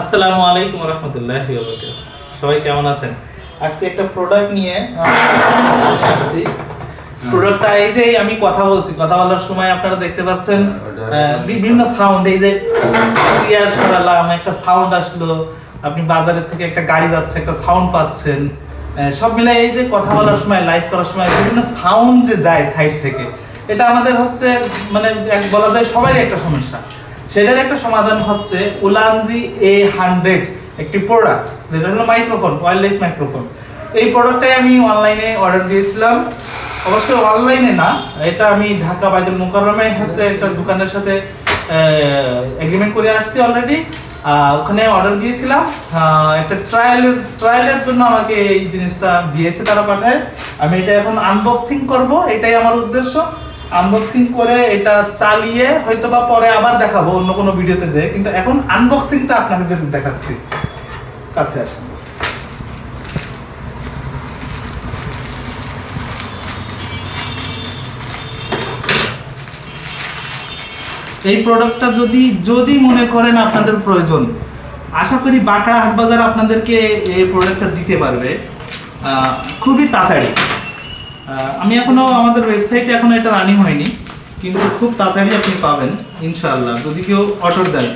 আসসালামু আলাইকুম ওয়া রাহমাতুল্লাহি ওয়া বারাকাতুহু। সবাই কেমন আছেন? আজকে একটা প্রোডাক্ট নিয়ে আসছি। প্রোডাক্টটা এই যে আমি কথা বলার সময় আপনারা দেখতে পাচ্ছেন বিভিন্ন সাউন্ড, এই যে ক্লিয়ার সরালাম, একটা সাউন্ড আসলো, আপনি বাজারের থেকে একটা গাড়ি যাচ্ছে একটা সাউন্ড পাচ্ছেন, সব মিলে এই যে কথা বলার সময় লাইভ করার সময় বিভিন্ন সাউন্ড যে যায় সাইড থেকে, এটা আমাদের হচ্ছে মানে বলা যায় সবাই একটা সমস্যা। সেটার একটা সমাধান হচ্ছে উলানজি A100 একটি প্রোডাক্ট, যেটা হলো মাইক্রোফোন, ওয়্যারলেস মাইক্রোফোন। এই প্রোডাক্টটাই আমি অনলাইনে অর্ডার দিয়েছিলাম, অবশ্যই অনলাইনে না, এটা আমি ঢাকা বাইতুল মুকাররমায় হচ্ছে একটা দোকানের সাথে এগ্রিমেন্ট করে আসছি অলরেডি। ওখানে অর্ডার দিয়েছিলাম, একটা ট্রায়ালের জন্য আমাকে এই জিনিসটা দিয়েছে, তারা পাঠায়। আমি এটা এখন আনবক্সিং করব, এটাই আমার উদ্দেশ্য। আনবক্সিং করে এটা চালিয়ে হয়তো বা পরে আবার দেখাবো অন্য কোনো ভিডিওতে যেয়ে, কিন্তু এখন আনবক্সিংটা আপনাদের দেখাচ্ছি। কাছে আসেন। এই প্রোডাক্টটা যদি মনে করেন আপনাদের প্রয়োজন, আশা করি বাঁকড়া হাটবাজার আপনাদেরকে এই প্রোডাক্টটা দিতে পারবে খুবই তাড়াতাড়ি। আমি এখনো আমাদের ওয়েবসাইটে এখনো এটা রানিং হয়নি, কিন্তু খুব তাড়াতাড়ি আপনি পাবেন ইনশাআল্লাহ, যদি কেউ অর্ডার দেন,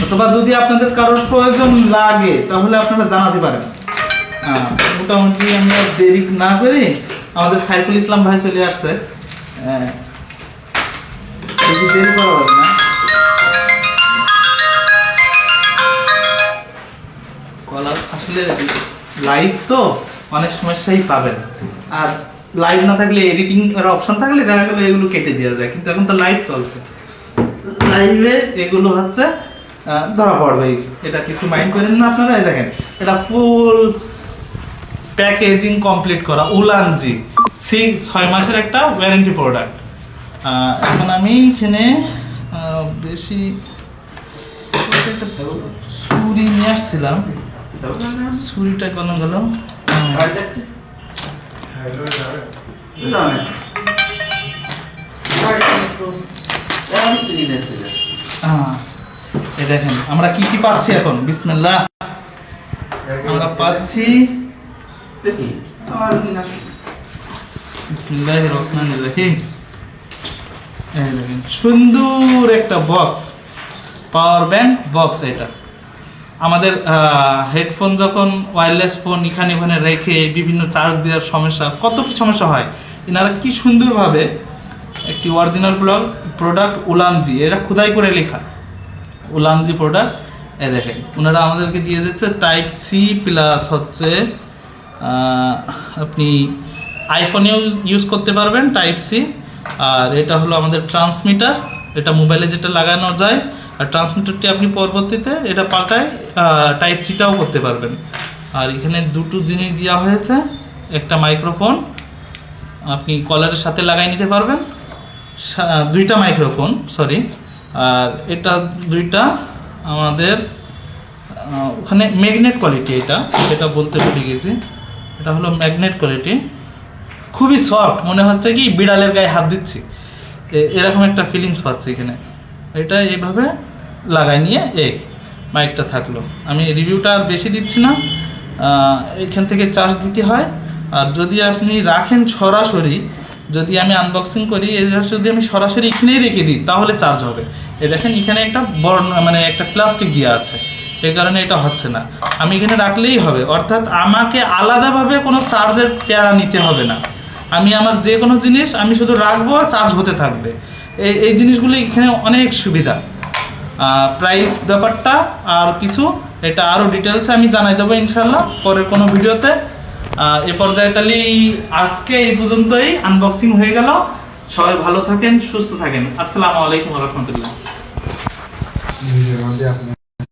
অথবা যদি আপনাদের কারোর প্রয়োজন লাগে তাহলে আপনারা জানাতে পারেন। মোটামুটি আমরা দেরি না করে আমাদের সাইফুল ইসলাম ভাই চলে আসছে, দেরি করা হবে না। আসলে লাইভ তো অনেক সমস্যাই পাবেন, আর লাইভ না থাকলে এডিটিং এর অপশন থাকলে দেখা গেল এগুলো কেটে দেওয়া যায়, কিন্তু এখন তো লাইভ চলছে, লাইভে এগুলো হচ্ছে ধরা পড়বে। এটা কিছু মাইন্ড করেন না আপনারা। দেখেন এটা ফুল প্যাকেজিং কমপ্লিট করা উলানজি 6 মাসের একটা ওয়ারেন্টি প্রোডাক্ট। এখন আমি এখানে বেশি ছুরি নিয়ে আসছিলাম, ছুরিটা কেন গেল? দেখেন আমরা কি কি পাচ্ছি এখন। বিসমিল্লাহ, আমরা পাচ্ছি বিসমিল্লাহির রহমানির রহিম। সুন্দর একটা বক্স, পাওয়ার ব্যাংক বক্স। এটা আমাদের হেডফোন যখন ওয়্যারলেস ফোন এখানে ওখানে রেখে বিভিন্ন চার্জ দেওয়ার সমস্যা, কত কি সমস্যা হয়, এনারা কি সুন্দরভাবে একটি অরিজিনাল প্রোডাক্ট উলানজি, এটা খোদাই করে লেখা উলানজি প্রোডাক্ট। দেখেন ওনারা আমাদেরকে দিয়ে দিচ্ছে টাইপ সি প্লাস হচ্ছে আপনি আইফোনেও ইউজ করতে পারবেন টাইপ সি। আর এটা হলো আমাদের ট্রান্সমিটার, এটা মোবাইলে যেটা লাগানো যায়, আর ট্রান্সমিটারটি আপনি পরবর্তীতে এটা পাল্টায় টাইপ সিটাও করতে পারবেন। আর এখানে দুটো জিনিস দেওয়া হয়েছে, একটা মাইক্রোফোন আপনি কলারের সাথে লাগাই নিতে পারবেন, দুইটা মাইক্রোফোন সরি, আর এটা দুইটা আমাদের ওখানে ম্যাগনেট কোয়ালিটি, এটা বলতে ভুলে গেছি, এটা হলো ম্যাগনেট কোয়ালিটি, খুবই সফট, মনে হচ্ছে কি বিড়ালের গায়ে হাত দিচ্ছি, এরকম একটা ফিলিংস পাচ্ছি এখানে। এটা এইভাবে লাগাই নিয়ে এই মাইকটা থাকলো। আমি রিভিউটা আর বেশি দিচ্ছি না, এখান থেকে চার্জ দিতে হয়। আর যদি আপনি রাখেন সরাসরি, যদি আমি আনবক্সিং করি, এটা যদি আমি সরাসরি এখানেই রেখে দিই তাহলে চার্জ হবে। দেখেন এখানে একটা বড় মানে একটা প্লাস্টিক দেওয়া আছে, এই কারণে এটা হচ্ছে না। আমি এখানে রাখলেই হবে, অর্থাৎ আমাকে আলাদাভাবে কোনো চার্জের প্যারা নিতে হবে না। আমি আমার যে কোনো জিনিস আমি শুধু রাখবো, চার্জ হতে থাকবে। এই জিনিসগুলো এখানে অনেক সুবিধা। প্রাইস ব্যাপারটা আর কিছু এটা আরও ডিটেলসে আমি জানাই দেবো ইনশাল্লাহ পরের কোনো ভিডিওতে। এ পর্যায়ে তাহলে আজকে এই পর্যন্তই আনবক্সিং হয়ে গেল। সবাই ভালো থাকেন, সুস্থ থাকেন। আসসালামু আলাইকুম ওয়া রাহমাতুল্লাহ।